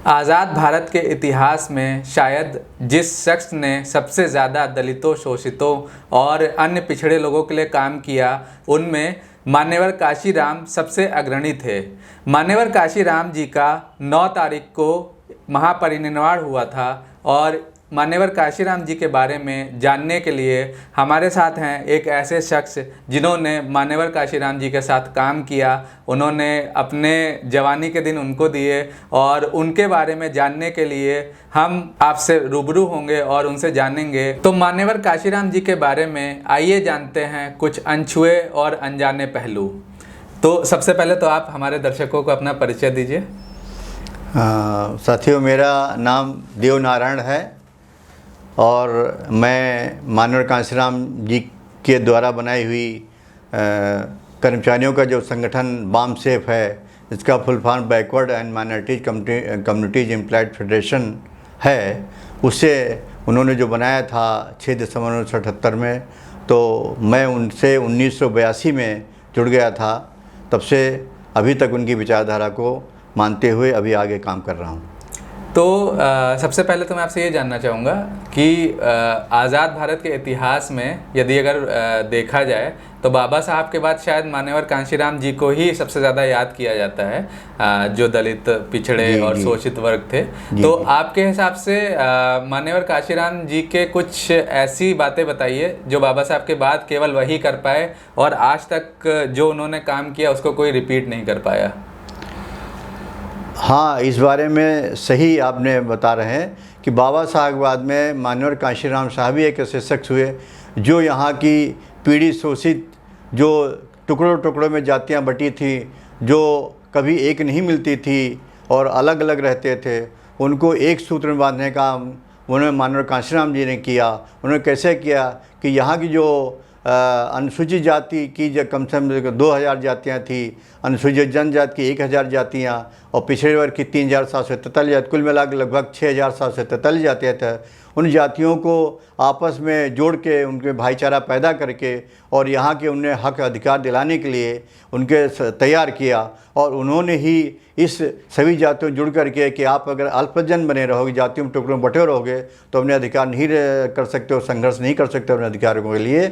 आज़ाद भारत के इतिहास में शायद जिस शख्स ने सबसे ज़्यादा दलितों, शोषितों और अन्य पिछड़े लोगों के लिए काम किया, उनमें मान्यवर काशीराम सबसे अग्रणी थे। मान्यवर काशीराम जी का 9 तारीख को महापरिनिर्वाण हुआ था और मान्यवर काशीराम जी के बारे में जानने के लिए हमारे साथ हैं एक ऐसे शख्स जिन्होंने मान्यवर काशीराम जी के साथ काम किया। उन्होंने अपने जवानी के दिन उनको दिए और उनके बारे में जानने के लिए हम आपसे रूबरू होंगे और उनसे जानेंगे। तो मान्यवर काशीराम जी के बारे में आइए जानते हैं कुछ अनछुए और अनजाने पहलू। तो सबसे पहले तो आप हमारे दर्शकों को अपना परिचय दीजिए। साथियों, मेरा नाम देवनारायण है और मैं मान्यवर काशीराम जी के द्वारा बनाई हुई कर्मचारियों का जो संगठन बामसेफ है, इसका full form backward and minorities communities employed federation है, उससे उन्होंने जो बनाया था 6 दिसंबर 1978 में, तो मैं उनसे 1982 में जुड़ गया था। तब से अभी तक उनकी विचारधारा को मानते हुए अभी आगे काम कर रहा हूँ। तो सबसे पहले तो मैं आपसे ये जानना चाहूँगा कि आज़ाद भारत के इतिहास में यदि अगर देखा जाए तो बाबा साहब के बाद शायद मान्यवर काशीराम जी को ही सबसे ज़्यादा याद किया जाता है, जो दलित, पिछड़े और शोषित वर्ग थे। तो आपके हिसाब से मान्यवर काशीराम जी के कुछ ऐसी बातें बताइए जो बाबा साहब के बाद केवल वही कर पाए और आज तक जो उन्होंने काम किया उसको कोई रिपीट नहीं कर पाया। हाँ, इस बारे में सही आपने बता रहे हैं कि बाबा साहब के बाद में मान्यवर काशीराम साहब ही एक ऐसे शख्स हुए जो यहाँ की पीड़ित, शोषित, जो टुकड़ों टुकड़ों में जातियाँ बटी थी, जो कभी एक नहीं मिलती थी और अलग अलग रहते थे, उनको एक सूत्र में बांधने का उन्होंने मान्यवर काशीराम जी ने किया। उन्होंने कैसे किया कि यहाँ की जो अनुसूचित जाति की जो कम से कम 2000 जातियाँ थी, अनुसूचित जनजाति की 1000 जातियाँ और पिछड़े वर्ग की 3743 जाति, कुल मिला के लगभग 6743 जातियाँ थे। उन जातियों को आपस में जोड़ के उनके भाईचारा पैदा करके और यहाँ के उन्हें हक अधिकार दिलाने के लिए उनके तैयार किया। और उन्होंने ही इस सभी जातियों जुड़ करके कि आप अगर अल्पजन बने रहोगे, जातियों में टुकड़ों में बटे रहोगे तो अपने अधिकार नहीं कर सकते हो, संघर्ष नहीं कर सकते अपने अधिकारों के लिए।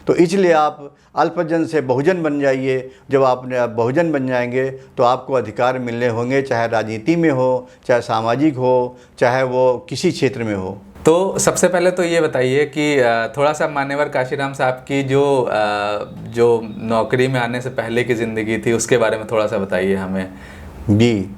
तो इसलिए आप अल्पजन से बहुजन बन जाइए। जब आप बहुजन बन जाएंगे तो आपको अधिकार मिलने होंगे, चाहे राजनीति में हो, चाहे सामाजिक हो, चाहे वो किसी क्षेत्र में हो। तो सबसे पहले तो ये बताइए कि थोड़ा सा मान्यवर काशीराम साहब की जो नौकरी में आने से पहले की ज़िंदगी थी उसके बारे में थोड़ा सा बताइए हमें। जी,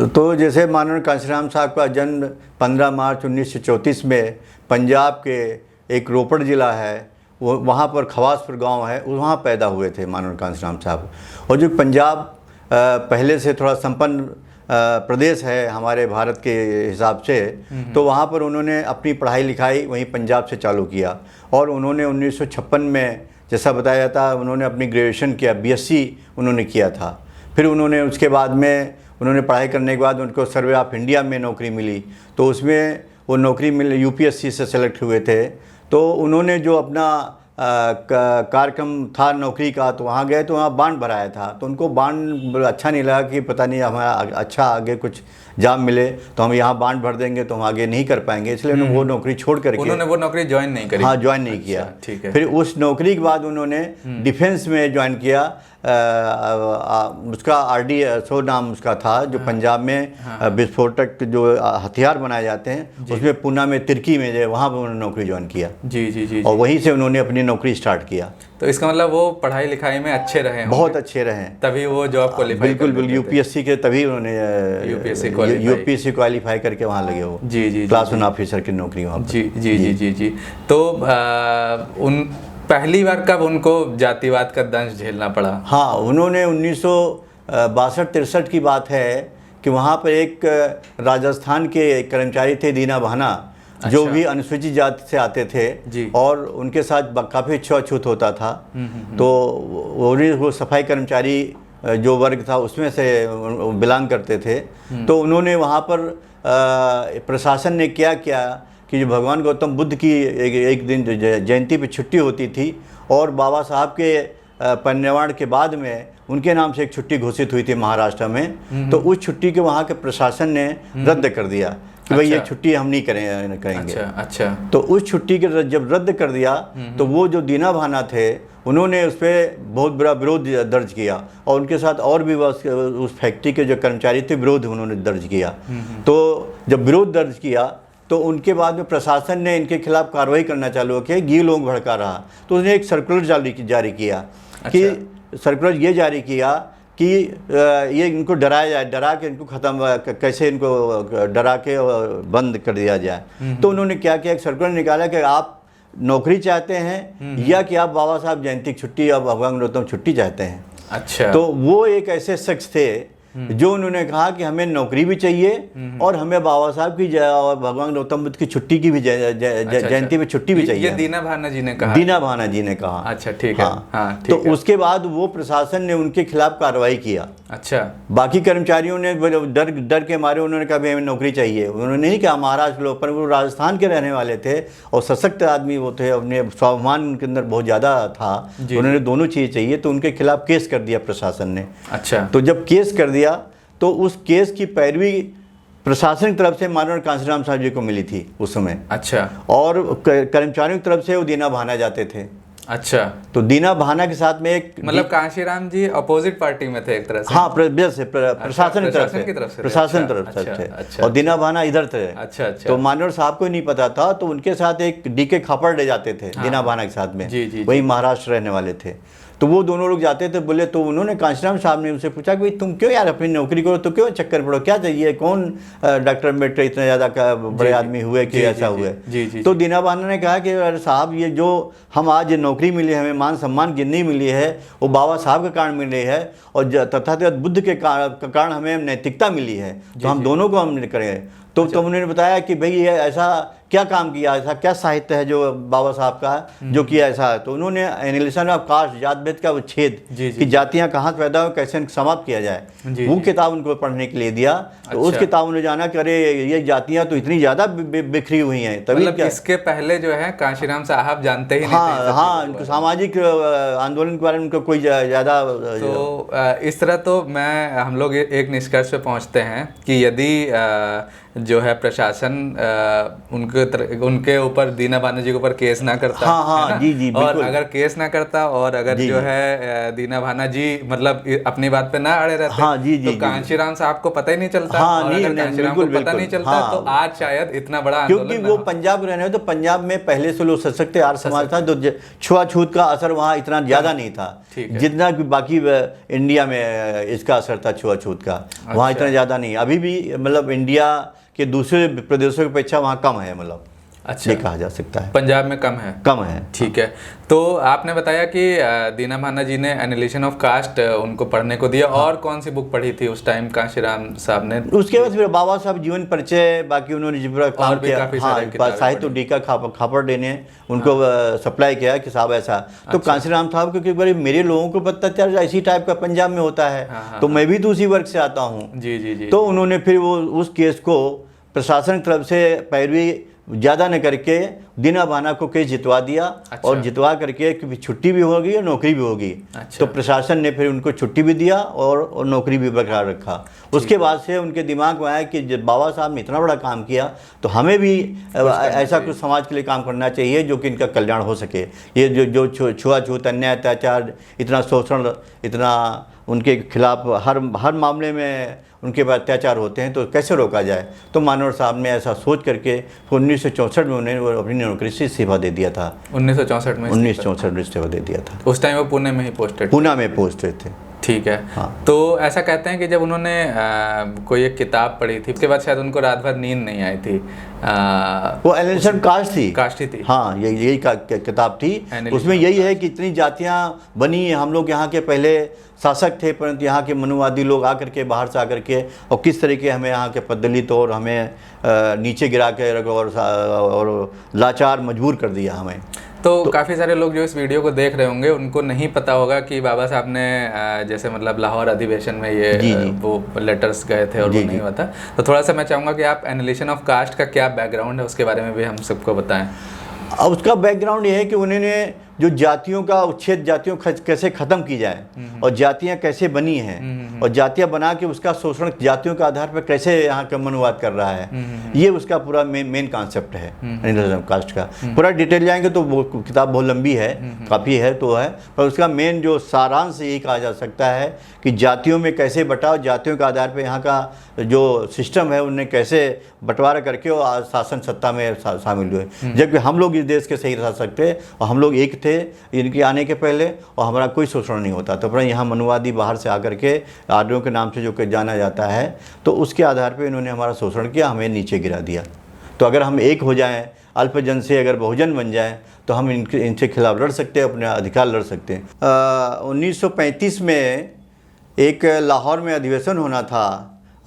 तो जैसे मान्यवर काशीराम साहब का जन्म 15 मार्च 1934 में पंजाब के एक रोपड़ ज़िला है, वो वहाँ पर खवासपुर गांव है, वहाँ पैदा हुए थे मान्यवर काशीराम साहब। और जो पंजाब पहले से थोड़ा संपन्न प्रदेश है हमारे भारत के हिसाब से, तो वहाँ पर उन्होंने अपनी पढ़ाई लिखाई वहीं पंजाब से चालू किया। और उन्होंने 1956 में, जैसा बताया था, उन्होंने अपनी ग्रेजुएशन किया, BSc उन्होंने किया था। फिर उन्होंने उसके बाद में उन्होंने पढ़ाई करने के बाद उनको सर्वे ऑफ इंडिया में नौकरी मिली, तो उसमें वो नौकरी मिल UPSC से सेलेक्ट हुए थे। तो उन्होंने जो अपना कार्यक्रम था नौकरी का, तो वहाँ गए तो वहाँ बांड भराया था, तो उनको बांड अच्छा नहीं लगा कि पता नहीं हमारा अच्छा आगे कुछ जॉब मिले तो हम यहाँ बांड भर देंगे तो हम आगे नहीं कर पाएंगे, इसलिए उन्होंने वो नौकरी छोड़ करके उन्होंने वो नौकरी ज्वाइन नहीं करी। हाँ, ज्वाइन नहीं किया। ठीक है। फिर उस नौकरी के बाद उन्होंने डिफेंस में ज्वाइन किया। उसका RDSO नाम उसका था, जो पंजाब में विस्फोटक जो हथियार बनाए जाते हैं, उसमें पूना में तिरकी में जो वहाँ पर उन्होंने नौकरी ज्वाइन किया। जी जी जी। और वहीं से उन्होंने अपनी नौकरी स्टार्ट किया। तो इसका मतलब वो पढ़ाई लिखाई में अच्छे रहे, बहुत अच्छे रहे, तभी वो जॉब क्वालिफाई। बिल्कुल बिल्कुल, UPSC के तभी उन्होंने UPSC क्वालिफाई करके वहाँ लगे वो। जी जी, क्लास 1 ऑफिसर की नौकरी वहाँ। जी जी जी जी जी। तो उन पहली बार कब उनको जातिवाद का दंश झेलना पड़ा? हाँ, उन्होंने 1962-63 की बात है कि वहाँ पर एक राजस्थान के कर्मचारी थे, दीना बहाना, जो भी अनुसूचित जाति से आते थे और उनके साथ काफ़ी छूत होता था। तो वो सफाई कर्मचारी जो वर्ग था उसमें से बिलोंग करते थे। तो उन्होंने वहाँ पर प्रशासन ने क्या किया कि जो भगवान गौतम बुद्ध की एक दिन जयंती पे छुट्टी होती थी और बाबा साहब के परिनिर्वाण के बाद में उनके नाम से एक छुट्टी घोषित हुई थी महाराष्ट्र में, तो उस छुट्टी के वहाँ के प्रशासन ने रद्द कर दिया कि भाई ये छुट्टी हम नहीं करेंगे। अच्छा। तो उस छुट्टी के जब रद्द कर दिया तो वो जो दीना भाना थे उन्होंने उस पर बहुत बड़ा विरोध दर्ज किया और उनके साथ और भी उस फैक्ट्री के जो कर्मचारी थे विरोध उन्होंने दर्ज किया। तो जब विरोध दर्ज किया तो उनके बाद में प्रशासन ने इनके खिलाफ कार्रवाई करना चालू किया, ये लोग भड़का रहा, तो उसने एक सर्कुलर जारी किया कि सर्कुलर ये जारी किया कि ये इनको डराया जाए, डरा के इनको ख़त्म कैसे इनको डरा के बंद कर दिया जाए। तो उन्होंने क्या किया, एक सर्कुलर निकाला कि आप नौकरी चाहते हैं या कि आप बाबा साहब जयंती की छुट्टी या भगवान गौतम छुट्टी चाहते हैं। अच्छा। तो वो एक ऐसे शख्स थे जो उन्होंने कहा कि हमें नौकरी भी चाहिए और हमें बाबा साहब की और भगवान गौतम बुद्ध की छुट्टी की भी जयंती में छुट्टी भी चाहिए। ये दीना भाना जी ने कहा। दीना भाना जी ने कहा। अच्छा, ठीक है। हाँ, तो उसके बाद वो प्रशासन ने उनके खिलाफ कार्रवाई किया। अच्छा। बाकी कर्मचारियों ने डर के मारे उन्होंने कहा हमें नौकरी चाहिए। उन्होंने नहीं कहा महाराष्ट्र लोग, पर वो राजस्थान के रहने वाले थे और सशक्त आदमी वो थे, अपने स्वाभिमान उनके अंदर बहुत ज़्यादा था, उन्होंने दोनों चीज़ चाहिए, तो उनके खिलाफ केस कर दिया प्रशासन ने। अच्छा। तो जब केस कर दिया तो उस केस की पैरवी प्रशासन की तरफ से माननीय कांशीराम साहब जी को मिली थी उस समय। अच्छा। और कर्मचारियों की तरफ से वो दीना भाना जाते थे। अच्छा। तो दीना भाना के साथ में एक मतलब कांशीराम जी अपोजिट पार्टी में थे एक तरह से। हाँ, प्रशासन की तरफ से प्रशासन तरफ से थे और दीना भाना इधर थे। अच्छा। तो माननीय साहब को नहीं पता था, तो उनके साथ एक डीके खापड़ ले जाते थे दीना भाना के साथ में, वही महाराष्ट्र रहने वाले थे। तो वो दोनों लोग जाते थे, बोले तो उन्होंने कांशीराम साहब ने उनसे पूछा कि भाई तुम क्यों यार अपनी नौकरी करो, तो क्यों चक्कर पड़ो, क्या चाहिए, कौन डॉक्टर अम्बेडकर इतने ज़्यादा बड़े आदमी हुए कि ऐसा हुए। तो दीना भाना ने कहा कि अरे साहब, ये जो हम आज नौकरी मिली है, हमें मान सम्मान गिननी मिली है, वो बाबा साहब के कारण मिली है और तथागत बुद्ध के कारण हमें नैतिकता मिली है, तो हम दोनों को हम करें। तो उन्होंने बताया कि भाई ये ऐसा क्या काम किया, ऐसा क्या साहित्य है जो बाबा साहब का है जो किया ऐसा है। तो उन्होंने एनालिसिस ऑफ कास्ट, जात भेद का उच्छेद कि जातियां कहाँ पैदा हो, कैसे समाप्त किया जाए, वो किताब उनको पढ़ने के लिए दिया। तो उस किताब उन्होंने जाना कि अरे ये जातियां तो इतनी ज़्यादा बिखरी हुई हैं। तभी मतलब इसके पहले जो है कांशीराम साहब जानते ही नहीं थे। हाँ, उनको सामाजिक आंदोलन के बारे में उनको कोई ज़्यादा। तो इस तरह तो हम लोग एक निष्कर्ष पे पहुँचते हैं कि यदि जो है प्रशासन उनके ऊपर दीना भाना जी के ऊपर केस ना करता, हाँ, जी, और अगर केस ना करता और अगर जो है दीना भाना जी मतलब अपनी बात पे ना अड़े रहते, हाँ, तो कांशीराम साहब को पता ही नहीं चलता। और अगर कांशीराम को पता नहीं चलता तो आज शायद इतना बड़ा आंदोलन, क्योंकि वो पंजाब रहने तो पंजाब में पहले से लोग सशक्त आर्य समाज था, तो छुआछूत का असर वहाँ इतना ज़्यादा नहीं था जितना कि बाकी इंडिया में इसका असर था छुआछूत का। वहाँ इतना ज़्यादा नहीं, अभी भी मतलब इंडिया के दूसरे प्रदेशों की अपेक्षा वहाँ कम है, मतलब अच्छा ये कहा जा सकता है। पंजाब में कम है। ठीक है। तो आपने बताया कि दीना भाना जी ने एनालिसिस ऑफ कास्ट उनको पढ़ने को दिया। और कौन सी बुक पढ़ी थी उस टाइम कांशीराम साहब ने? उसके बाद फिर बाबा साहब जीवन परिचय, बाकी उन्होंने जिब्रा काम किया। हाँ, साहित्य डीका खापड़ ने उनको सप्लाई किया कि साहब ऐसा। तो कांशीराम साहब क्योंकि बड़े मेरे लोगों को पता चल इसी टाइप का पंजाब में होता है, तो मैं भी तो उसी वर्ग से आता हूँ। जी। तो उन्होंने फिर वो उस केस को प्रशासन की तरफ से पैरवी ज़्यादा न करके दीना भाना को केस जितवा दिया। अच्छा। और जितवा करके कि छुट्टी भी होगी और नौकरी भी होगी। अच्छा। तो प्रशासन ने फिर उनको छुट्टी भी दिया और नौकरी भी बरकरार रखा। उसके बाद से उनके दिमाग में आया कि जब बाबा साहब ने इतना बड़ा काम किया तो हमें भी ऐसा कुछ समाज के लिए काम करना चाहिए जो कि इनका कल्याण हो सके। ये जो छुआछूत, अन्याय, अत्याचार, इतना शोषण, इतना उनके खिलाफ हर मामले में उनके बाद अत्याचार होते हैं, तो कैसे रोका जाए। तो मानवर साहब ने ऐसा सोच करके 1964 में उन्होंने अपनी नौकरी से इस्तीफा दे दिया था। 1964 में इस्तीफा दे दिया था। उस टाइम वो पुणे में ही पोस्टेड थे। ठीक है। हाँ। तो ऐसा कहते हैं कि जब उन्होंने कोई एक किताब पढ़ी थी उसके बाद शायद उनको रात भर नींद नहीं आई थी। वो एनालिसिस कास्ट ही थी। हाँ, यही किताब थी। उसमें यही है कि इतनी जातियाँ बनी, हम लोग यहाँ के पहले शासक थे, परंतु यहाँ के मनुवादी लोग आकर के बाहर से आकर के और किस तरीके हमें यहाँ के पददलित और हमें नीचे गिरा के और लाचार मजबूर कर दिया हमें। तो काफ़ी सारे लोग जो इस वीडियो को देख रहे होंगे उनको नहीं पता होगा कि बाबा साहब ने जैसे मतलब लाहौर अधिवेशन में ये वो लेटर्स गए थे और वो नहीं हुआ था। तो थोड़ा सा मैं चाहूँगा कि आप एनालिसिस ऑफ कास्ट का क्या बैकग्राउंड है उसके बारे में भी हम सबको बताएं। उसका बैकग्राउंड ये है कि उन्होंने जो जातियों का उच्छेद, जातियों कैसे ख़त्म की जाए और जातियां कैसे बनी हैं और जातियां बना के उसका शोषण जातियों के आधार पर कैसे यहाँ का मनुवाद कर रहा है, ये उसका पूरा मेन कॉन्सेप्ट है एनालिसिस ऑफ कास्ट का। पूरा डिटेल जाएंगे तो वो किताब बहुत लंबी है, काफ़ी है तो है, पर उसका मेन जो सारांश यही कहा जा सकता है कि जातियों में कैसे बटाव, जातियों के आधार पर यहाँ का जो सिस्टम है उनने कैसे बंटवारा करके और शासन सत्ता में शामिल हुए, जबकि हम लोग इस देश के सही रह सकते और हम लोग एक थे इनके आने के पहले और हमारा कोई शोषण नहीं होता। तो पर यहाँ मनुवादी बाहर से आकर के आर्यों के नाम से जो जाना जाता है, तो उसके आधार पे इन्होंने हमारा शोषण किया, हमें नीचे गिरा दिया। तो अगर हम एक हो जाएं, अल्पजन से अगर बहुजन बन जाएं, तो हम इनसे खिलाफ लड़ सकते हैं, अपने अधिकार लड़ सकते हैं। 1935 में एक लाहौर में अधिवेशन होना था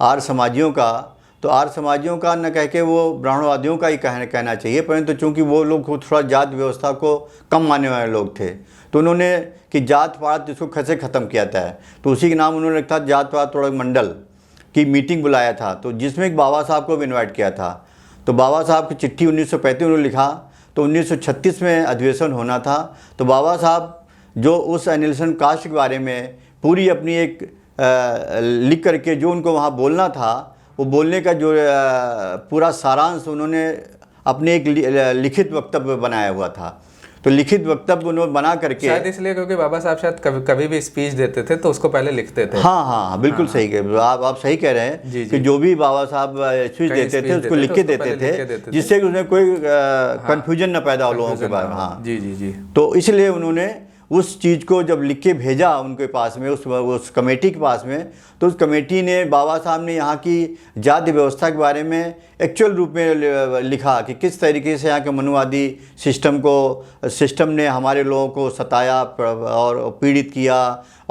आर्य समाजियों का, तो आर्य समाजियों का न कह के वो ब्राह्मणवादियों का ही कहना चाहिए, परंतु चूँकि वो लोग थोड़ा जात व्यवस्था को कम मानने वाले लोग थे, तो उन्होंने कि जात पात इसको कैसे ख़त्म किया था, तो उसी के नाम उन्होंने रखा जात पात तोड़क मंडल की मीटिंग बुलाया था, तो जिसमें एक बाबा साहब को भी इन्वाइट किया था। तो बाबा साहब की चिट्ठी 1935 उन्होंने लिखा, तो 1936 में अधिवेशन होना था। तो बाबा साहब जो उस एनालिसिस कास्ट के बारे में पूरी अपनी एक लिख करके जो उनको वहाँ बोलना था, वो बोलने का जो पूरा सारांश उन्होंने अपने एक लिखित वक्तव्य बनाया हुआ था। तो लिखित वक्तव्य उन्होंने बना करके, शायद इसलिए क्योंकि बाबा साहब शायद कभी भी स्पीच देते थे तो उसको पहले लिखते थे। हाँ, बिल्कुल सही कह आप सही कह रहे हैं कि जो भी बाबा साहब स्पीच देते थे उसको लिख के देते थे, जिससे कि उसमें कोई कन्फ्यूजन न पैदा हो लोगों के बारे में। हाँ जी। तो इसलिए उन्होंने उस चीज़ को जब लिख के भेजा उनके पास में, उस कमेटी के पास में, तो उस कमेटी ने, बाबा साहब ने यहाँ की जाति व्यवस्था के बारे में एक्चुअल रूप में लिखा कि किस तरीके से यहाँ के मनुवादी सिस्टम ने हमारे लोगों को सताया और पीड़ित किया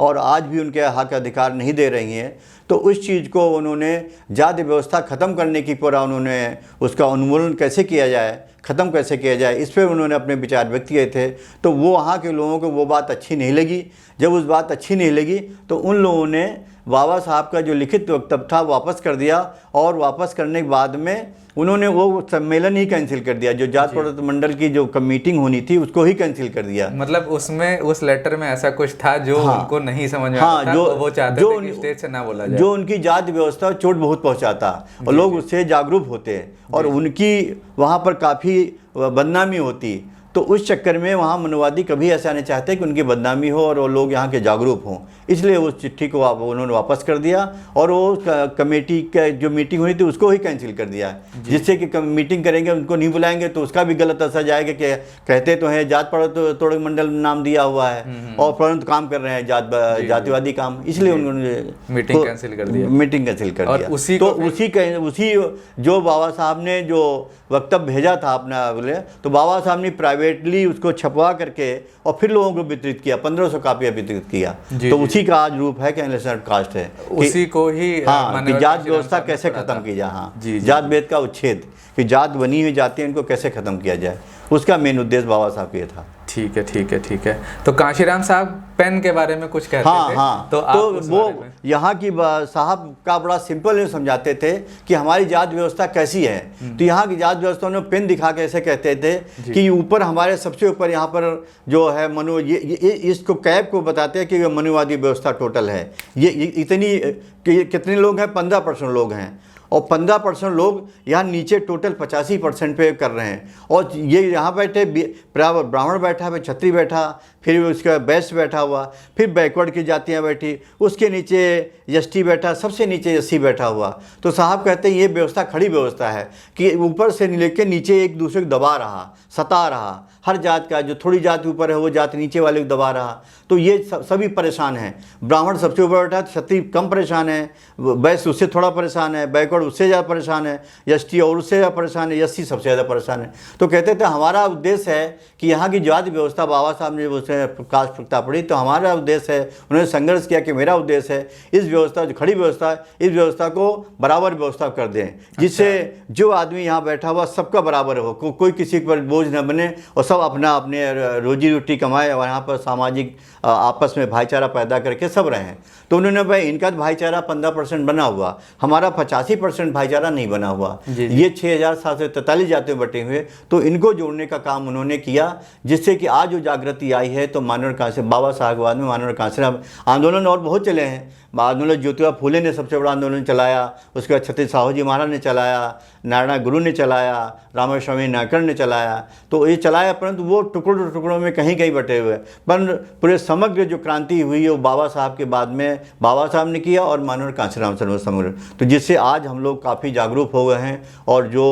और आज भी उनके हक अधिकार नहीं दे रही हैं। तो उस चीज़ को उन्होंने जाति व्यवस्था ख़त्म करने की पूरा उन्होंने उसका उन्मूलन कैसे किया जाए, ख़त्म कैसे किया जाए, इस पर उन्होंने अपने विचार व्यक्त किए थे। तो वो वहाँ के लोगों को वो बात अच्छी नहीं लगी। जब उस बात अच्छी नहीं लगी तो उन लोगों ने बाबा साहब का जो लिखित वक्तव्य था वापस कर दिया, और वापस करने के बाद में उन्होंने वो सम्मेलन ही कैंसिल कर दिया, जो जात प्रवर्तक मंडल की जो मीटिंग होनी थी उसको ही कैंसिल कर दिया। मतलब उसमें उस लेटर में ऐसा कुछ था जो उनको नहीं समझ में आता था, वो चाहते थे कि स्टेज से ना बोला जाए, जो उनकी जाति व्यवस्था चोट बहुत पहुंचाता और लोग उससे जागरूक होते और उनकी वहाँ पर काफ़ी बदनामी होती। तो उस चक्कर में वहाँ मनुवादी कभी ऐसा नहीं चाहते कि उनकी बदनामी हो और वो लोग यहाँ के जागरूक हों, इसलिए उस चिट्ठी को उन्होंने वापस कर दिया और वो कमेटी का जो मीटिंग हुई थी उसको ही कैंसिल कर दिया, जिससे कि मीटिंग करेंगे उनको नहीं बुलाएंगे तो उसका भी गलत असर जाएगा कि कहते तो हैं जात प्रवर्तक मंडल नाम दिया हुआ है और परंतु काम कर रहे हैं जातिवादी काम, इसलिए उन्होंने मीटिंग कैंसिल कर दिया। उसी जो बाबा साहब ने जो वक्तव्य भेजा था अपना बोले, तो बाबा साहब ने प्राइवेटली उसको छपवा करके और फिर लोगों को वितरित किया, 1500 कापियाँ वितरित किया। तो उसी का आज रूप है कि एनालिसिस कास्ट है, उसी को ही कि जात व्यवस्था कैसे खत्म की जाए। हाँ, जात भेद का उच्छेद, कि जात बनी हुई जाति इनको कैसे खत्म किया जाए, उसका मेन उद्देश्य बाबा साहब का ये था। ठीक है। तो कांशीराम साहब पेन के बारे में कुछ कहते थे। हाँ, तो वो यहाँ की साहब का बड़ा सिंपल समझाते थे कि हमारी जात व्यवस्था कैसी है। तो यहाँ की जात व्यवस्था में पेन दिखा के ऐसे कहते थे कि ऊपर हमारे सबसे ऊपर यहाँ पर जो है ये इसको कैब को बताते हैं कि ये मनुवादी व्यवस्था टोटल है। ये इतनी कितने लोग हैं, 15% लोग हैं और 15% लोग यहाँ नीचे टोटल 85% पे कर रहे हैं। और ये यहाँ बैठे ब्राह्मण बैठा, फिर क्षत्रिय बैठा, फिर उसका वैश्य बैठा हुआ, फिर बैकवर्ड की जातियाँ बैठी, उसके नीचे एसटी बैठा, सबसे नीचे एससी बैठा हुआ। तो साहब कहते हैं ये व्यवस्था खड़ी व्यवस्था है कि ऊपर से लेके नीचे एक दूसरे को दबा रहा, सता रहा, हर जात का जो थोड़ी जात ऊपर है वो जात नीचे वाले को दबा रहा। तो ये सभी परेशान हैं। ब्राह्मण सबसे ऊपर बैठा, क्षत्रिय कम परेशान है, वैश्य उससे थोड़ा परेशान है, बैकवर्ड उससे ज़्यादा परेशान है, एसटी और उससे ज़्यादा परेशान है, एससी सबसे ज़्यादा परेशान है। तो कहते थे हमारा उद्देश्य है कि यहाँ की जाति व्यवस्था, बाबा साहब ने उसे कास्ट प्रथा पड़ी, तो हमारा उद्देश्य है, उन्होंने संघर्ष किया कि मेरा उद्देश्य है इस व्यवस्था, जो खड़ी व्यवस्था है, इस व्यवस्था को बराबर व्यवस्था कर दें, जिससे जो आदमी यहाँ बैठा हुआ सबका बराबर हो, कोई किसी पर बोझ न बने और सब सब अपना अपने रोजी रोटी कमाए और यहाँ पर सामाजिक आपस में भाईचारा पैदा करके सब रहें। तो उन्होंने भाई इनका भाईचारा 15% बना हुआ, हमारा 85% भाईचारा नहीं बना हुआ। ये 6,743 जातियों बटे हुए, तो इनको जोड़ने का काम उन्होंने किया, जिससे कि आज जो जागृति आई है। तो मानव कांशीराम बाबा साहब बाद में मानव कांशीराम आंदोलन और बहुत चले हैं। आंदोलन ज्योतिबा फूले ने सबसे बड़ा आंदोलन चलाया, उसके बाद छत्तीस साहू जी महाराज ने चलाया, नारायण गुरु ने चलाया, रामस्वामी नायकर ने चलाया। तो ये चलाया, परंतु वो टुकड़ों टुकड़ों में कहीं कहीं बटे हुए। पर पूरे समग्र जो क्रांति हुई है वो बाबा साहब के बाद में बाबा साहब ने किया और मानव कांशीराम सर्व समग्र, तो जिससे आज हम लोग काफ़ी जागरूक हो गए हैं। और जो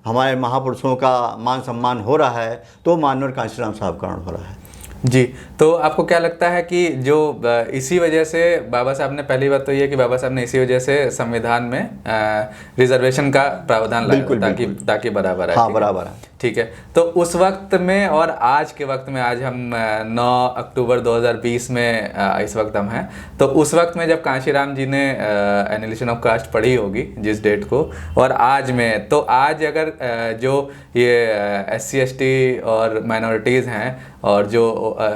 हमारे महापुरुषों का मान सम्मान हो रहा है तो मानव कांशीराम साहब कारण हो रहा है। जी, तो आपको क्या लगता है कि जो इसी वजह से बाबा साहब ने, पहली बात तो ये कि बाबा साहब ने इसी वजह से संविधान में रिजर्वेशन का प्रावधान लाया ताकि बराबर है। हाँ, बराबर है। ठीक है, तो उस वक्त में और आज के वक्त में, आज हम 9 अक्टूबर 2020 में इस वक्त हम हैं, तो उस वक्त में जब कांशीराम जी ने एनिलिशन ऑफ कास्ट पढ़ी होगी जिस डेट को, और आज में, तो आज अगर जो ये SC ST और माइनॉरिटीज़ हैं और जो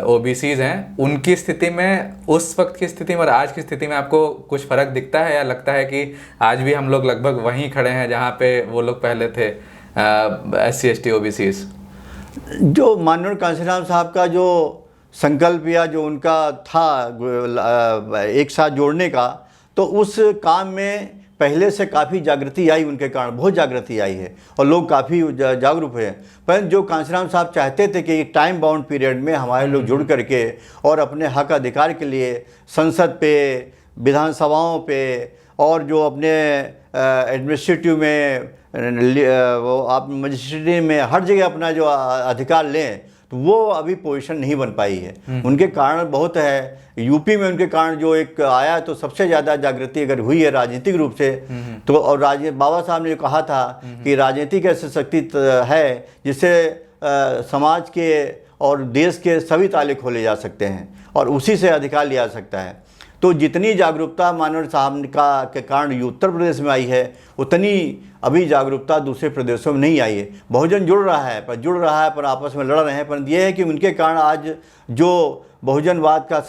OBCs हैं, उनकी स्थिति में, उस वक्त की स्थिति में और आज की स्थिति में आपको कुछ फ़र्क दिखता है, या लगता है कि आज भी हम लोग लगभग वहीं खड़े हैं जहाँ पे वो लोग पहले थे, SC ST OBCs? जो माननीय कांशीराम साहब का जो संकल्प या जो उनका था एक साथ जोड़ने का, तो उस काम में पहले से काफ़ी जागृति आई, उनके कारण बहुत जागृति आई है और लोग काफ़ी जागरूक हुए। पर जो कांशीराम साहब चाहते थे कि टाइम बाउंड पीरियड में हमारे लोग जुड़ करके और अपने हक अधिकार के लिए संसद पे, विधानसभाओं पे और जो अपने एडमिनिस्ट्रेटिव में वो आप मजिस्ट्रेटी में हर जगह अपना जो अधिकार लें, तो वो अभी पोजीशन नहीं बन पाई है। उनके कारण बहुत है। यूपी में उनके कारण जो एक आया, तो सबसे ज़्यादा जागृति अगर हुई है राजनीतिक रूप से, तो और बाबा साहब ने जो कहा था कि राजनीतिक ऐसी शक्ति है जिससे समाज के और देश के सभी ताले खोले जा सकते हैं और उसी से अधिकार लिया जा सकता है। तो जितनी जागरूकता मानव साहब का के कारण उत्तर प्रदेश में आई है, उतनी अभी जागरूकता दूसरे प्रदेशों में नहीं आई है। बहुजन जुड़ रहा है पर आपस में लड़ रहे हैं। पर यह है कि उनके कारण आज जो बहुजनवाद का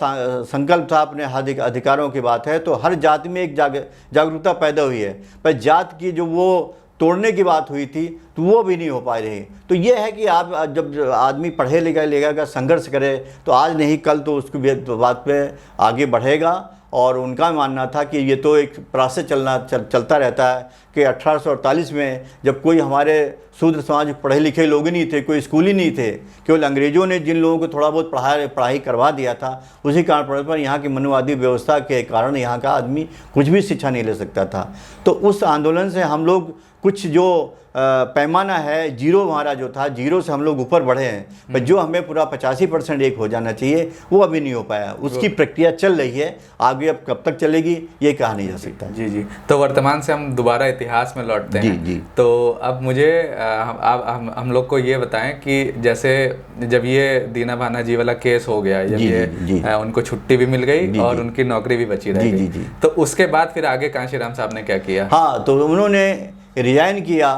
संकल्प था, अपने अधिकारों की बात है, तो हर जाति में एक जागरूकता पैदा हुई है। पर जात की जो वो तोड़ने की बात हुई थी, तो वो भी नहीं हो पा रही। तो ये है कि आप जब आदमी पढ़े लिखा का संघर्ष करे, तो आज नहीं कल तो उसकी बात पे आगे बढ़ेगा। और उनका मानना था कि ये तो एक प्रोसेस चलता रहता है कि 1848 में जब कोई हमारे शूद्र समाज पढ़े लिखे लोग ही नहीं थे, कोई स्कूल ही नहीं थे, केवल अंग्रेज़ों ने जिन लोगों को थोड़ा बहुत पढ़ाई करवा दिया था, उसी कारण पर यहाँ की मनवादी व्यवस्था के कारण यहाँ का आदमी कुछ भी शिक्षा नहीं ले सकता था। तो उस आंदोलन से हम लोग कुछ जो पैमाना है, जीरो हमारा जो था, जीरो से हम लोग ऊपर बढ़े हैं। पर जो हमें पूरा 85% एक हो जाना चाहिए, वो अभी नहीं हो पाया। उसकी प्रक्रिया चल रही है, आगे अब कब तक चलेगी ये कहा नहीं जा सकता। जी जी। तो वर्तमान से हम दोबारा इतिहास में लौटते हैं। जी। तो अब मुझे हम लोग को ये बताएं कि जैसे जब ये दीना भाना जी वाला केस हो गया, जब उनको छुट्टी भी मिल गई और उनकी नौकरी भी बची रह गई, तो उसके बाद फिर आगे कांशीराम साहब ने क्या किया? हाँ, तो उन्होंने रिजाइन किया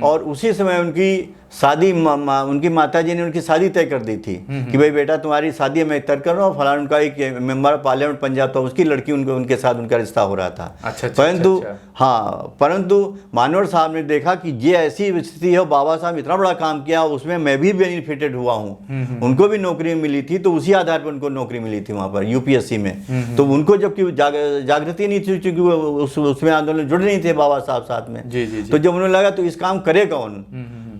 और उसी समय उनकी शादी उनकी माताजी ने उनकी शादी तय कर दी थी कि भाई बेटा तुम्हारी शादी मैं तय कर रहा हूँ। फलाना उनका एक मेंबर पार्लियामेंट पंजाब था, उसकी लड़की उनके साथ उनका रिश्ता हो रहा था। परंतु मानवर साहब ने देखा कि ये ऐसी स्थिति है, बाबा साहब इतना बड़ा काम किया, उसमें मैं भी बेनिफिटेड हुआ हूँ। उनको भी नौकरी मिली थी, तो उसी आधार पर उनको नौकरी मिली थी वहाँ पर UPSC में। तो उनको जबकि जागृति नहीं थी, क्योंकि उसमें आंदोलन जुड़ नहीं थे बाबा साहब साथ में। तो जब उन्हें लगा तो इस काम करे कौन,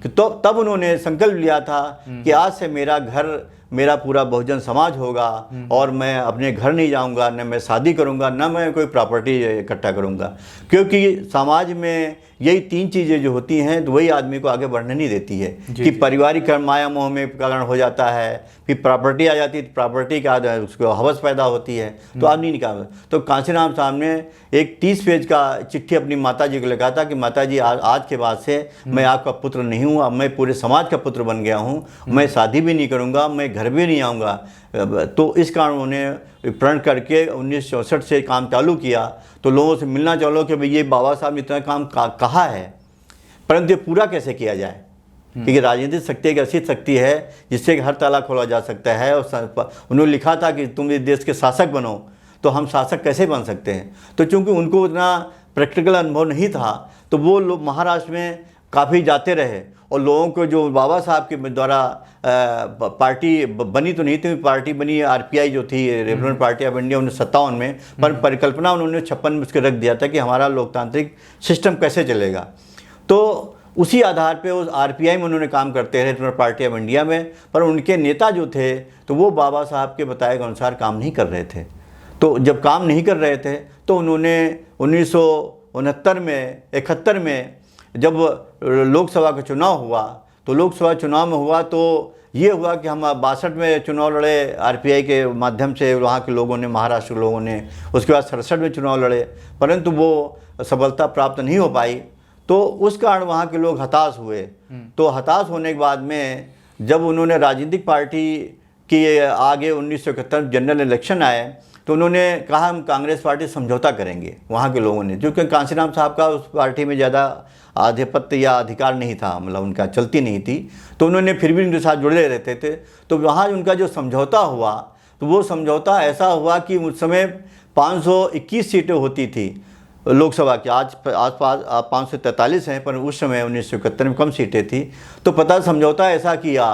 तो तब उन्होंने संकल्प लिया था कि आज से मेरा पूरा बहुजन समाज होगा और मैं अपने घर नहीं जाऊंगा, न मैं शादी करूंगा, न मैं कोई प्रॉपर्टी इकट्ठा करूंगा। क्योंकि समाज में यही 3 चीज़ें जो होती हैं, तो वही आदमी को आगे बढ़ने नहीं देती है। कि पारिवारिक माया मोह में कारण हो जाता है, फिर प्रॉपर्टी आ जाती है, प्रॉपर्टी का उसको हवस पैदा होती है, तो आदमी निकाल। तो कांशीराम साहब ने एक 30 पेज का चिट्ठी अपनी माताजी को लिखा था कि माताजी आज के बाद से मैं आपका पुत्र नहीं हूँ, अब मैं पूरे समाज का पुत्र बन गया हूँ, मैं शादी भी नहीं करूँगा, मैं घर भी नहीं आऊँगा। तो इस कारण उन्हें प्रण करके 1964 से काम चालू किया। तो लोगों से मिलना चालू कि भाई ये बाबा साहब ने इतना काम कहा है, परंतु ये पूरा कैसे किया जाए। क्योंकि राजनीतिक शक्ति एक ऐसी शक्ति है जिससे हर ताला खोला जा सकता है। और उन्होंने लिखा था कि तुम इस देश के शासक बनो, तो हम शासक कैसे बन सकते हैं। तो चूंकि उनको उतना प्रैक्टिकल अनुभव नहीं था, तो वो लोग महाराष्ट्र में काफ़ी जाते रहे और लोगों को जो बाबा साहब के द्वारा पार्टी बनी तो नहीं थी, पार्टी बनी आरपीआई जो थी, रिपब्लिकन पार्टी ऑफ इंडिया 1957 में, पर परिकल्पना उन्होंने 56 में उसके रख दिया था कि हमारा लोकतांत्रिक सिस्टम कैसे चलेगा। तो उसी आधार पे उस आरपीआई में उन्होंने काम करते रहे, रिपब्लिकन पार्टी ऑफ इंडिया में। पर उनके नेता जो थे तो वो बाबा साहब के बताए के अनुसार काम नहीं कर रहे थे। तो जब काम नहीं कर रहे थे तो उन्होंने 1969 में 71 में जब लोकसभा का चुनाव हुआ, तो लोकसभा चुनाव में हुआ तो ये हुआ कि हम 62 में चुनाव लड़े आरपीआई के माध्यम से, वहाँ के लोगों ने, महाराष्ट्र के लोगों ने। उसके बाद 67 में चुनाव लड़े, परंतु वो सफलता प्राप्त नहीं हो पाई। तो उस कारण वहाँ के लोग हताश हुए। तो हताश होने के बाद में जब उन्होंने राजनीतिक पार्टी के आगे 1971 जनरल इलेक्शन आए, तो उन्होंने कहा हम कांग्रेस पार्टी समझौता करेंगे। वहाँ के लोगों ने, क्योंकि कांशीराम साहब का उस पार्टी में ज़्यादा आधिपत्य या अधिकार नहीं था, मतलब उनका चलती नहीं थी, तो उन्होंने फिर भी उनके साथ जुड़े रहते थे। तो वहाँ उनका जो समझौता हुआ, तो वो समझौता ऐसा हुआ कि उस समय 521 सीटें होती थी लोकसभा की। आज पास 543 हैं, पर उस समय 1971 में कम सीटें थी। तो पता समझौता ऐसा किया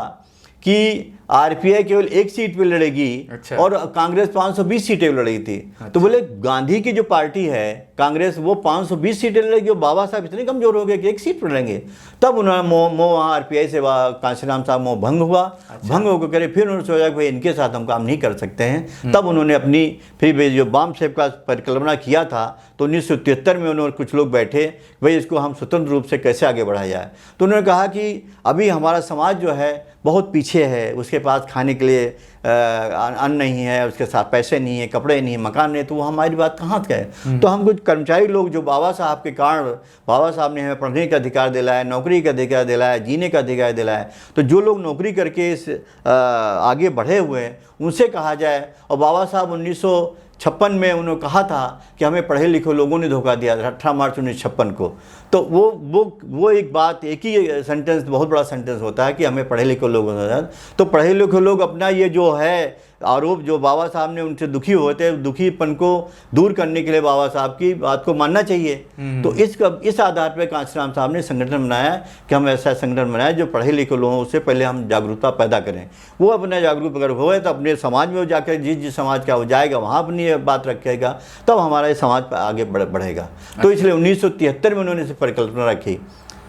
कि आरपीआई केवल एक सीट पे लड़ेगी। अच्छा। और कांग्रेस 520 सीटें लड़ेगी थी। अच्छा। तो बोले गांधी की जो पार्टी है कांग्रेस, वो 520 सीटें लड़ेगी और बाबा साहब इतने कमजोर हो गए कि एक सीट पर लड़ेंगे। तब उन्होंने मोह आरपीआई से कांशीराम साहब मोह भंग हुआ। अच्छा। भंग होकर करे फिर उन्होंने सोचा कि भाई इनके साथ हम काम नहीं कर सकते हैं। तब उन्होंने अपनी फिर जो बाम साहब का परिकल्पना किया था, तो 1973 में उन्होंने कुछ लोग बैठे, भाई इसको हम स्वतंत्र रूप से कैसे आगे बढ़ाया जाए। तो उन्होंने कहा कि अभी हमारा समाज जो है बहुत पीछे है, उसके पास खाने के लिए अन्न नहीं है, उसके साथ पैसे नहीं है, कपड़े नहीं है, मकान नहीं, तो वो हमारी बात कहाँ से है। तो हम कुछ कर्मचारी लोग जो बाबा साहब के कारण, बाबा साहब ने हमें पढ़ने का अधिकार दिलाया, नौकरी का अधिकार दिलाया, जीने का अधिकार दिलाया, तो जो लोग नौकरी करके इस आगे बढ़े हुए हैं उनसे कहा जाए। और बाबा साहब 1956 में उन्होंने कहा था कि हमें पढ़े लिखे लोगों ने धोखा दिया, 18 मार्च 1956 को। तो वो एक बात, एक ही सेंटेंस, बहुत बड़ा सेंटेंस होता है कि हमें पढ़े लिखे लोग। तो पढ़े लिखे लोग अपना ये जो है आरोप जो बाबा साहब ने उनसे दुखी हुए थे, दुखीपन को दूर करने के लिए बाबा साहब की बात को मानना चाहिए। तो इस आधार पर कांशीराम साहब ने संगठन बनाया कि हम ऐसा संगठन बनाए जो पढ़े लिखे लोगों से पहले हम जागरूकता पैदा करें। वो अपना जागरूक अगर हुए तो अपने समाज में जाकर जिस समाज का हो जाएगा वहाँ अपनी बात रखेगा, तब हमारा ये समाज आगे बढ़ेगा। तो इसलिए 1973 में उन्होंने परिकल्पना रखी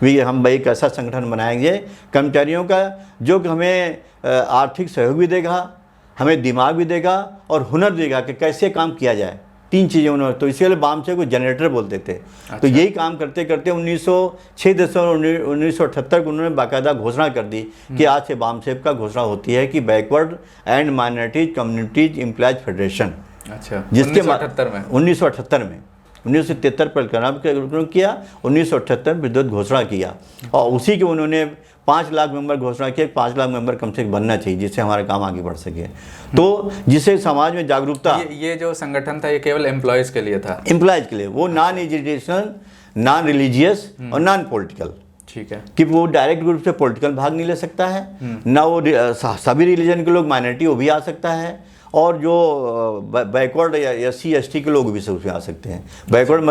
भी हम एक ऐसा संगठन बनाएंगे कर्मचारियों का जो कि हमें आर्थिक सहयोग भी देगा, हमें दिमाग भी देगा और हुनर देगा कि कैसे काम किया जाए। 3 चीज़ें उन्होंने, तो इसके लिए बामसेब को जनरेटर बोलते थे। अच्छा। तो यही काम करते करते 1906 दिसंबर 1978 को उन्होंने बाकायदा घोषणा कर दी कि आज से बामसेब का घोषणा होती है कि backward and minorities communities employees federation. अच्छा। जिसके 1978 में 1973 पर करार किया, 1978 में विद्युत घोषणा किया और उसी के उन्होंने 5 लाख मेंबर घोषणा किया। 5 लाख मेंबर कम से कम बनना चाहिए जिससे हमारा काम आगे बढ़ सके। तो जिससे समाज में जागरूकता, ये जो संगठन था ये केवल एम्प्लॉयज़ के लिए था, एम्प्लॉयज के लिए। वो नॉन एजुकेशनल, नॉन रिलीजियस और नॉन पॉलिटिकल। ठीक है कि वो डायरेक्ट रूप से पॉलिटिकल भाग नहीं ले सकता है, ना वो सभी रिलीजन के लोग, माइनॉरिटी वो भी आ सकता है, और जो बैकवर्ड या SC ST के लोग भी सब उसमें आ सकते हैं। बैकवर्ड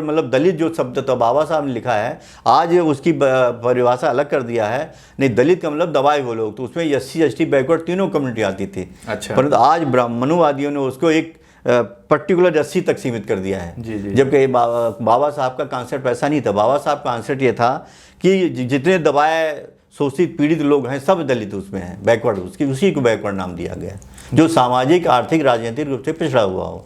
मतलब दलित जो शब्द था बाबा साहब ने लिखा है, आज उसकी परिभाषा अलग कर दिया है। नहीं, दलित का मतलब दबाए हुए लोग, तो उसमें SC ST बैकवर्ड तीनों कम्युनिटी आती थी। अच्छा। परंतु आज ब्राह्मणवादियों ने उसको एक पर्टिकुलर 80 तक सीमित कर दिया है। जबकि बाबा साहब का कॉन्सेप्ट ऐसा नहीं था। बाबा साहब का कॉन्सेप्ट ये था कि जितने दबाए शोषित पीड़ित लोग हैं सब दलित उसमें हैं, बैकवर्ड, उसी को बैकवर्ड नाम दिया गया, जो सामाजिक, आर्थिक, राजनीतिक रूप से पिछड़ा हुआ हो।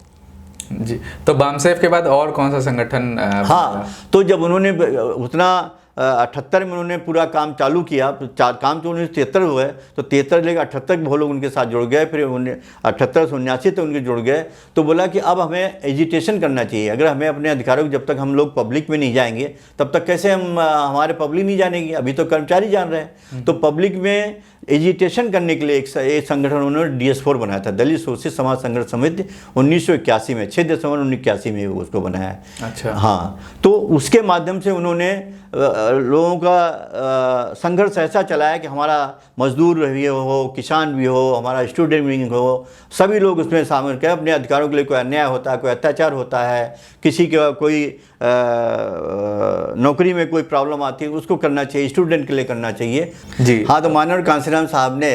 जी। तो बामसेब के बाद और कौन सा संगठन? हाँ, तो जब उन्होंने उतना 78 में उन्होंने पूरा काम चालू किया, काम तो 1973 हुए, तो 73 लेकर 78 वो लोग उनके साथ जुड़ गए, फिर 78 से 79 तक उनके जुड़ गए। तो बोला कि अब हमें एजिटेशन करना चाहिए। अगर हमें अपने अधिकारों को, जब तक हम लोग पब्लिक में नहीं जाएंगे तब तक कैसे हम हमारे पब्लिक नहीं जानेगी। अभी तो कर्मचारी जान रहे हैं, तो पब्लिक में एजिटेशन करने के लिए एक संगठन उन्होंने DS4 बनाया था, दलित शोषित समाज संघर्ष समिति, 1981 में 6 दिसंबर 1981 में उसको बनाया है। अच्छा। हाँ, तो उसके माध्यम से उन्होंने लोगों का संघर्ष ऐसा चलाया कि हमारा मजदूर भी हो, किसान भी हो, हमारा स्टूडेंट भी हो, सभी लोग उसमें शामिल कर अपने अधिकारों के लिए। कोई अन्याय होता है, कोई अत्याचार होता है, किसी का कोई नौकरी में कोई प्रॉब्लम आती है, उसको करना चाहिए, स्टूडेंट के लिए करना चाहिए जी। हाँ, तो माननीय कांशीराम साहब ने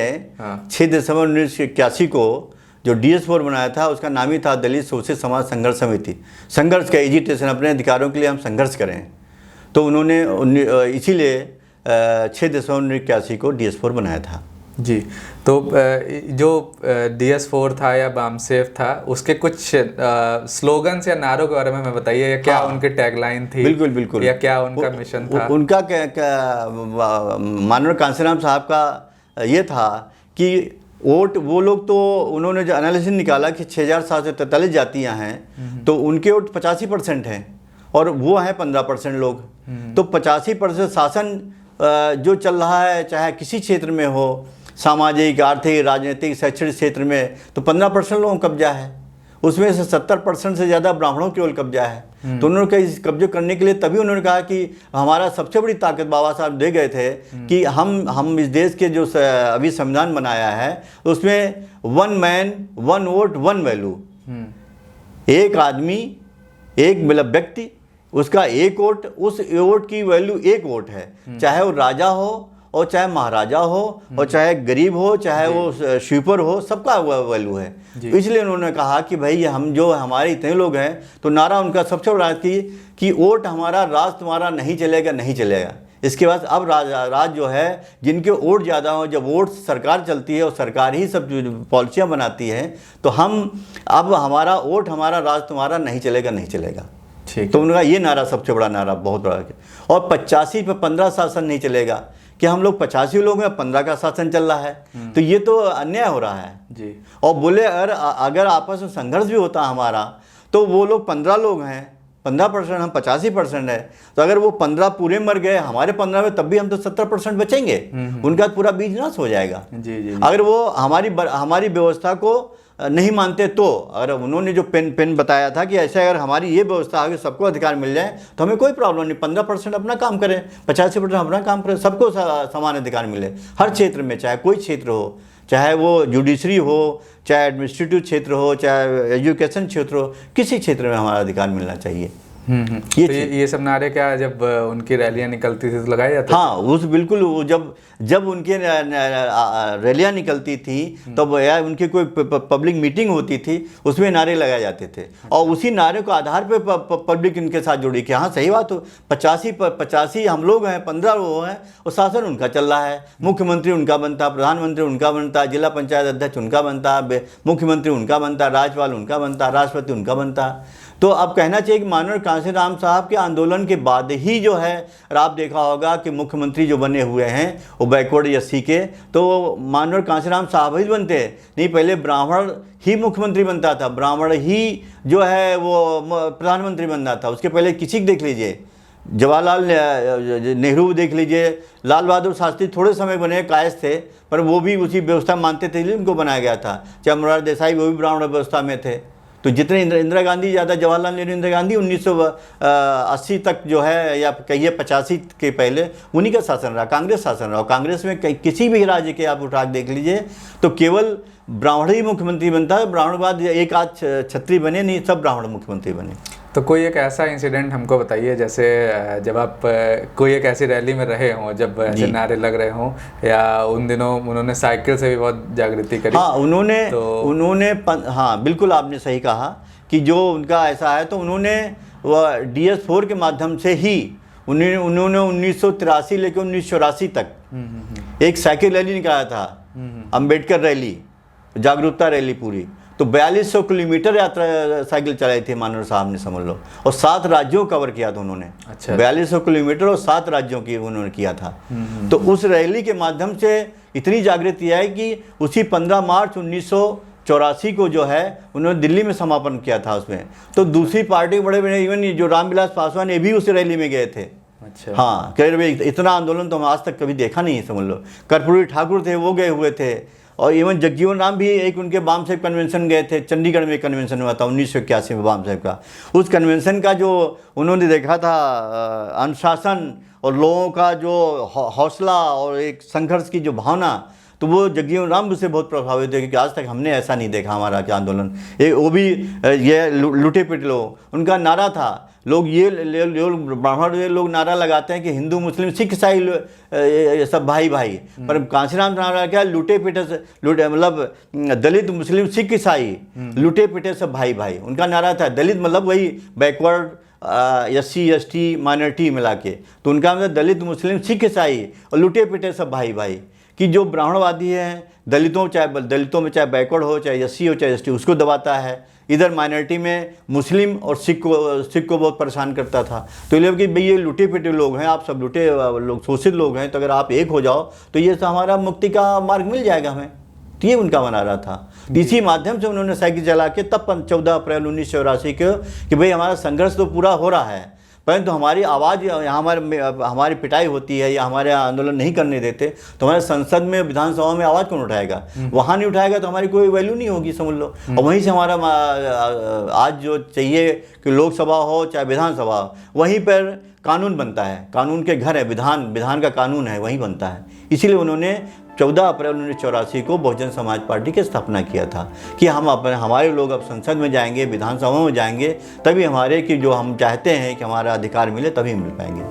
6 दिसंबर 1981 को जो DS4 बनाया था, उसका नाम ही था दलित शोषित समाज संघर्ष समिति। संघर्ष का एजिटेशन, अपने अधिकारों के लिए हम संघर्ष करें, तो उन्होंने इसीलिए 6 दिसंबर 1981 को DS4 बनाया था जी। तो जो DS4 था या बामसेफ था, उसके कुछ स्लोगन्स या नारों के बारे में हमें बताइए, या क्या हाँ, उनकी टैगलाइन थी? बिल्कुल बिल्कुल, या क्या उनका मिशन था? उनका माननीय कांशीराम साहब का ये था कि वोट, वो लोग तो उन्होंने जो एनालिसिस निकाला कि 6,743 जातियाँ हैं, तो उनके वोट 85% हैं और वो हैं 15% लोग। तो 85% शासन जो चल रहा है, चाहे किसी क्षेत्र में हो, सामाजिक, आर्थिक, राजनीतिक, शैक्षणिक क्षेत्र में, तो 15% लोगों का कब्जा है। उसमें से 70% से ज़्यादा ब्राह्मणों केवल कब्जा है। तो उन्होंने कहा इस कब्जे करने के लिए, तभी उन्होंने कहा कि हमारा सबसे बड़ी ताकत बाबा साहब दे गए थे कि हम इस देश के जो अभी संविधान बनाया है, उसमें 1 मैन 1 वोट 1 वैल्यू, एक आदमी, एक मतलब व्यक्ति, उसका एक वोट, उस वोट की वैल्यू एक वोट है, चाहे वो राजा हो और चाहे महाराजा हो और चाहे गरीब हो, चाहे वो स्वीपर हो, सबका वैल्यू है। इसलिए उन्होंने कहा कि भाई हम जो हमारे इतने लोग हैं, तो नारा उनका सबसे बड़ा कि वोट हमारा, राज तुम्हारा नहीं चलेगा, नहीं चलेगा। इसके बाद अब राज जो है, जिनके वोट ज़्यादा हो, जब वोट सरकार चलती है और सरकार ही सब पॉलिसियाँ बनाती है, तो अब हमारा वोट, हमारा राज तुम्हारा नहीं चलेगा, नहीं चलेगा। तो उनका ये नारा सबसे बड़ा नारा, बहुत बड़ा। और 85 पे 15 शासन नहीं चलेगा, कि हम लोग 85 लोग हैं, 15 का शासन चल रहा है, तो ये तो अन्याय हो रहा है जी। और बोले अगर आपस में संघर्ष भी होता हमारा, तो वो लोग 15 लोग हैं, 15%, हम 85% है, तो अगर वो 15 पूरे मर गए, हमारे 15 में, तब भी हम तो 70% बचेंगे। उनका पूरा बिजनेस हो जाएगा जी। अगर वो हमारी व्यवस्था को नहीं मानते, तो अगर उन्होंने जो पेन बताया था कि ऐसे अगर हमारी ये व्यवस्था आगे सबको अधिकार मिल जाए, तो हमें कोई प्रॉब्लम नहीं, 15% अपना काम करें, 85% अपना काम करें, सबको समान अधिकार मिले हर क्षेत्र में, चाहे कोई क्षेत्र हो, चाहे वो जुडिशरी हो, चाहे एडमिनिस्ट्रेटिव क्षेत्र हो, चाहे एजुकेशन क्षेत्र हो, किसी क्षेत्र में हमारा अधिकार मिलना चाहिए। ये सब नारे क्या जब उनकी रैलियां निकलती थी तो लगाए जाते? हाँ, उस बिल्कुल, वो जब उनकी रैलियां निकलती थी, तब या उनकी कोई पब्लिक मीटिंग होती थी, उसमें नारे लगाए जाते थे। और उसी नारे को आधार पे पब्लिक इनके साथ जुड़ी कि हाँ सही बात हो, 85 हम लोग हैं, 15 वो हैं, और शासन उनका चल रहा है। मुख्यमंत्री उनका बनता, प्रधानमंत्री उनका बनता, जिला पंचायत अध्यक्ष उनका बनता, मुख्यमंत्री उनका बनता, राज्यपाल उनका बनता, राष्ट्रपति उनका बनता। तो अब कहना चाहिए कि माननीय कांशीराम साहब के आंदोलन के बाद ही जो है, आप देखा होगा कि मुख्यमंत्री जो बने हुए हैं वो बैकवर्ड एससी के, तो माननीय कांशीराम साहब ही बनते हैं। नहीं, पहले ब्राह्मण ही मुख्यमंत्री बनता था, ब्राह्मण ही जो है वो प्रधानमंत्री बनता था। उसके पहले किसी देख लीजिए, जवाहरलाल नेहरू देख लीजिए, लाल बहादुर शास्त्री थोड़े समय बने, कायस थे, पर वो भी उसी व्यवस्था मानते थे, उनको बनाया गया था। चाहे मोरारजी देसाई, वो भी ब्राह्मण व्यवस्था में थे। तो जितने इंदिरा गांधी ज़्यादा, जवाहरलाल नेहरू, इंदिरा गांधी 1980 तक जो है, या कहिए 85 के पहले उन्हीं का शासन रहा, कांग्रेस शासन रहा। कांग्रेस में किसी भी राज्य के आप उठा देख लीजिए, तो केवल ब्राह्मण ही मुख्यमंत्री बनता है। ब्राह्मण बाद एक आध क्षत्रिय बने नहीं, सब ब्राह्मण मुख्यमंत्री बने। तो कोई एक ऐसा इंसिडेंट हमको बताइए, जैसे जब आप कोई एक ऐसी रैली में रहे हों, जब ऐसे नारे लग रहे हों, या उन दिनों उन्होंने साइकिल से भी बहुत जागृति करी। हाँ, उन्होंने हाँ बिल्कुल, आपने सही कहा कि जो उनका ऐसा है, तो उन्होंने वह DS4 के माध्यम से ही उन्होंने 1983 लेकर 1984 तक एक साइकिल रैली निकाला था, अम्बेडकर रैली, जागरूकता रैली पूरी। तो 4200 किलोमीटर यात्रा साइकिल चलाई थी माननीय साहब ने, समझ लो, और 7 राज्यों कवर किया था उन्होंने। अच्छा। 4200 किलोमीटर और 7 राज्यों की उन्होंने किया था। तो उस रैली के माध्यम से इतनी जागृति आई कि उसी 15 मार्च 1984 को जो है उन्होंने दिल्ली में समापन किया था उसमें। तो दूसरी पार्टी बड़े बड़े, इवन जो रामविलास पासवान, ये भी उस रैली में गए थे। अच्छा। हाँ, कह रहे इतना आंदोलन तो हम आज तक कभी देखा नहीं है, समझ लो। कर्पूरी ठाकुर थे, वो गए हुए थे, और इवन जगजीवन राम भी एक उनके बाम साहेब कन्वेंशन गए थे। चंडीगढ़ में कन्वेंशन हुआ था 1981 में बाम साहेब का। उस कन्वेंशन का जो उन्होंने देखा था अनुशासन और लोगों का जो हौसला और एक संघर्ष की जो भावना, तो वो जगजीवन राम से बहुत प्रभावित है, क्योंकि आज तक हमने ऐसा नहीं देखा हमारा क्या आंदोलन। वो भी ये लुटे पिटे लोग, उनका नारा था, लोग ये ब्राह्मण ये लोग नारा लगाते हैं कि हिंदू मुस्लिम सिख ईसाई सब भाई भाई, पर कांशीराम नारा क्या, लुटे पिटे से लुटे, मतलब दलित मुस्लिम सिख ईसाई लुटे पिटे सब भाई भाई, उनका नारा था। दलित मतलब वही बैकवर्ड SC ST माइनॉरिटी मिला के, तो उनका मतलब दलित मुस्लिम सिख ईसाई और लुटे पिटे सब भाई भाई। कि जो ब्राह्मणवादी हैं, दलितों में चाहे बैकवर्ड हो, चाहे SC हो, चाहे ST, उसको दबाता है। इधर माइनॉरिटी में मुस्लिम और सिख को बहुत परेशान करता था। तो ये कि भाई ये लुटे पिटे लोग हैं, आप सब लुटे लोग, शोषित लोग हैं, तो अगर आप एक हो जाओ तो ये हमारा मुक्ति का मार्ग मिल जाएगा हमें। तो ये उनका बना रहा था। इसी माध्यम से उन्होंने साइकिल चला के तब 14 अप्रैल 1984 को कि भाई हमारा संघर्ष तो पूरा हो रहा है, परंतु हमारी आवाज़ यहाँ हमारी पिटाई होती है या हमारे आंदोलन नहीं करने देते, तो हमारे संसद में, विधानसभा में आवाज़ कौन उठाएगा? वहाँ नहीं उठाएगा तो हमारी कोई वैल्यू नहीं होगी, समझ लो। और वहीं से हमारा आज जो चाहिए कि लोकसभा हो चाहे विधानसभा, वहीं पर कानून बनता है, कानून के घर है, विधान का कानून है, वहीं बनता है। इसीलिए उन्होंने 14 अप्रैल 1984 को बहुजन समाज पार्टी की स्थापना किया था कि हमारे लोग अब संसद में जाएंगे, विधानसभा में जाएंगे, तभी हमारे कि जो हम चाहते हैं कि हमारा अधिकार मिले, तभी मिल पाएंगे।